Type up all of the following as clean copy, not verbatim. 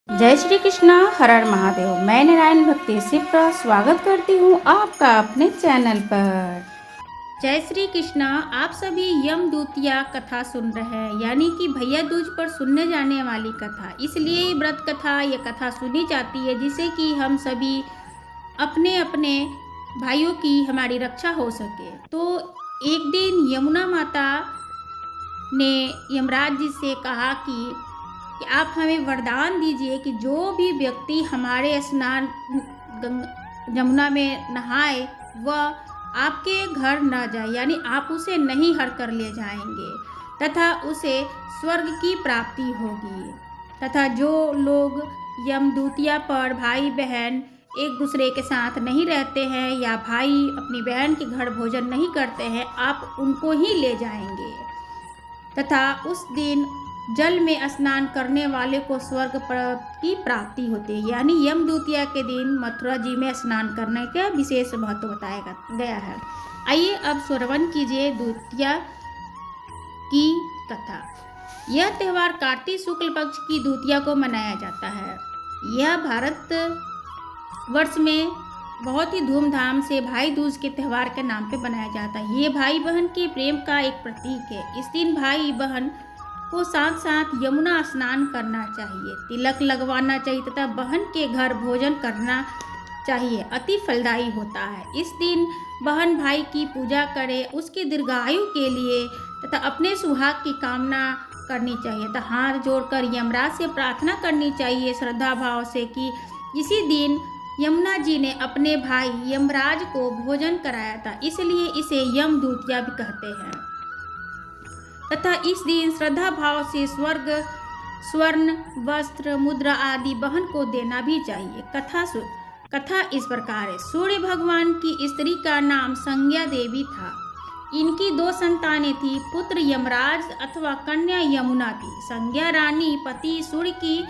जय श्री कृष्णा, हर हर महादेव। मैं नारायण भक्ति सिप्रा स्वागत करती हूँ आपका अपने चैनल पर। जय श्री कृष्णा। आप सभी यम दूतिया कथा सुन रहे हैं, यानी कि भैया दूज पर सुनने जाने वाली कथा। इसलिए व्रत कथा ये कथा सुनी जाती है, जिससे कि हम सभी अपने अपने भाइयों की हमारी रक्षा हो सके। तो एक दिन यमुना माता ने यमराज जी से कहा कि आप हमें वरदान दीजिए कि जो भी व्यक्ति हमारे स्नान यमुना में नहाए वह आपके घर न जाए, यानी आप उसे नहीं हर कर ले जाएंगे तथा उसे स्वर्ग की प्राप्ति होगी। तथा जो लोग यमदूतिया पर भाई बहन एक दूसरे के साथ नहीं रहते हैं या भाई अपनी बहन के घर भोजन नहीं करते हैं, आप उनको ही ले जाएंगे। तथा उस दिन जल में स्नान करने वाले को स्वर्ग की प्राप्ति होती है, यानी यमदूतिया के दिन मथुरा जी में स्नान करने का विशेष महत्व बताया गया है। आइए अब श्रवण कीजिए दूतिया की कथा। यह त्यौहार कार्तिक शुक्ल पक्ष की दूतिया को मनाया जाता है। यह भारत वर्ष में बहुत ही धूमधाम से भाई दूज के त्यौहार के नाम पे मनाया जाता है। ये भाई बहन के प्रेम का एक प्रतीक है। इस दिन भाई बहन को साथ साथ यमुना स्नान करना चाहिए, तिलक लगवाना चाहिए तथा बहन के घर भोजन करना चाहिए। अति फलदायी होता है। इस दिन बहन भाई की पूजा करे, उसके दीर्घायु के लिए तथा अपने सुहाग की कामना करनी चाहिए तथा हाथ जोड़कर यमराज से प्रार्थना करनी चाहिए श्रद्धा भाव से कि इसी दिन यमुना जी ने अपने भाई यमराज को भोजन कराया था, इसलिए इसे यमदूतिया भी कहते हैं। तथा इस दिन श्रद्धा भाव से स्वर्ग स्वर्ण वस्त्र मुद्रा आदि बहन को देना भी चाहिए। कथा इस प्रकार है। सूर्य भगवान की स्त्री का नाम संज्ञा देवी था। इनकी 2 संतानें थी, पुत्र यमराज अथवा कन्या यमुना थी। संज्ञा रानी पति सूर्य की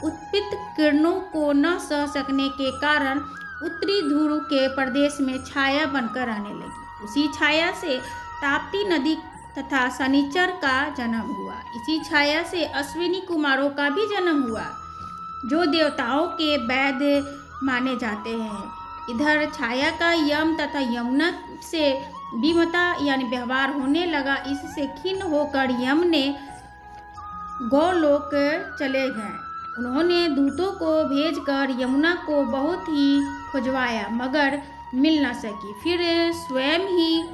उत्पित किरणों को न सह सकने के कारण उत्तरी ध्रुव के प्रदेश में छाया बनकर रहने लगी। उसी छाया से ताप्ती नदी तथा शनिचर का जन्म हुआ। इसी छाया से अश्विनी कुमारों का भी जन्म हुआ, जो देवताओं के वैद्य माने जाते हैं। इधर छाया का यम तथा यमुना से विमता यानी व्यवहार होने लगा। इससे खिन्न होकर यम ने गौलोक चले गए। उन्होंने दूतों को भेजकर यमुना को बहुत ही खुजवाया, मगर मिल न सकी। फिर स्वयं ही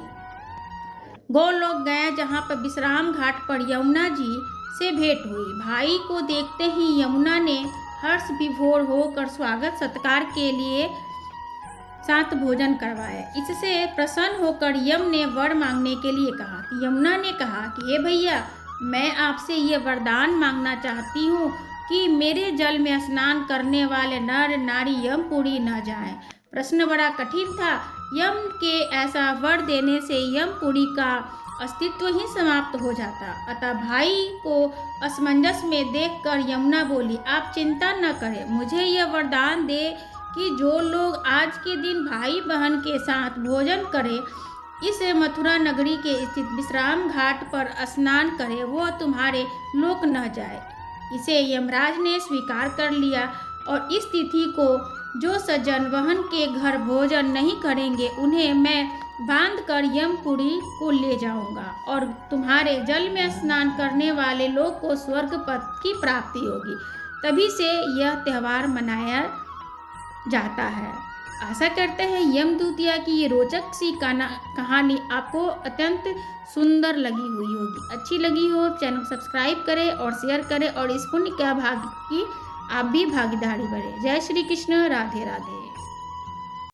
गौलोक गए, जहाँ पर विश्राम घाट पर यमुना जी से भेंट हुई। भाई को देखते ही यमुना ने हर्ष विभोर होकर स्वागत सत्कार के लिए साथ भोजन करवाया। इससे प्रसन्न होकर यम ने वर मांगने के लिए कहा। यमुना ने कहा कि हे भैया, मैं आपसे ये वरदान मांगना चाहती हूँ कि मेरे जल में स्नान करने वाले नर नारी यमपुरी न जाएं। प्रश्न बड़ा कठिन था। यम के ऐसा वर देने से यमपुरी का अस्तित्व ही समाप्त हो जाता। अतः भाई को असमंजस में देखकर यमुना बोली, आप चिंता न करें, मुझे यह वरदान दे कि जो लोग आज के दिन भाई बहन के साथ भोजन करें, इस मथुरा नगरी के स्थित विश्राम घाट पर स्नान करे, वो तुम्हारे लोक न जाए। इसे यमराज ने स्वीकार कर लिया और इस तिथि को जो सज्जन बहन के घर भोजन नहीं करेंगे, उन्हें मैं बांधकर यमपुरी को ले जाऊंगा और तुम्हारे जल में स्नान करने वाले लोग को स्वर्ग पद की प्राप्ति होगी। तभी से यह त्यौहार मनाया जाता है। आशा करते हैं यमदूतिया की ये रोचक सी कहानी आपको अत्यंत सुंदर लगी हुई होगी। अच्छी लगी हो चैनल सब्सक्राइब करें और शेयर करें और इस पुण्य का भाग की आप भी भागीदारी बने। जय श्री कृष्ण, राधे राधे।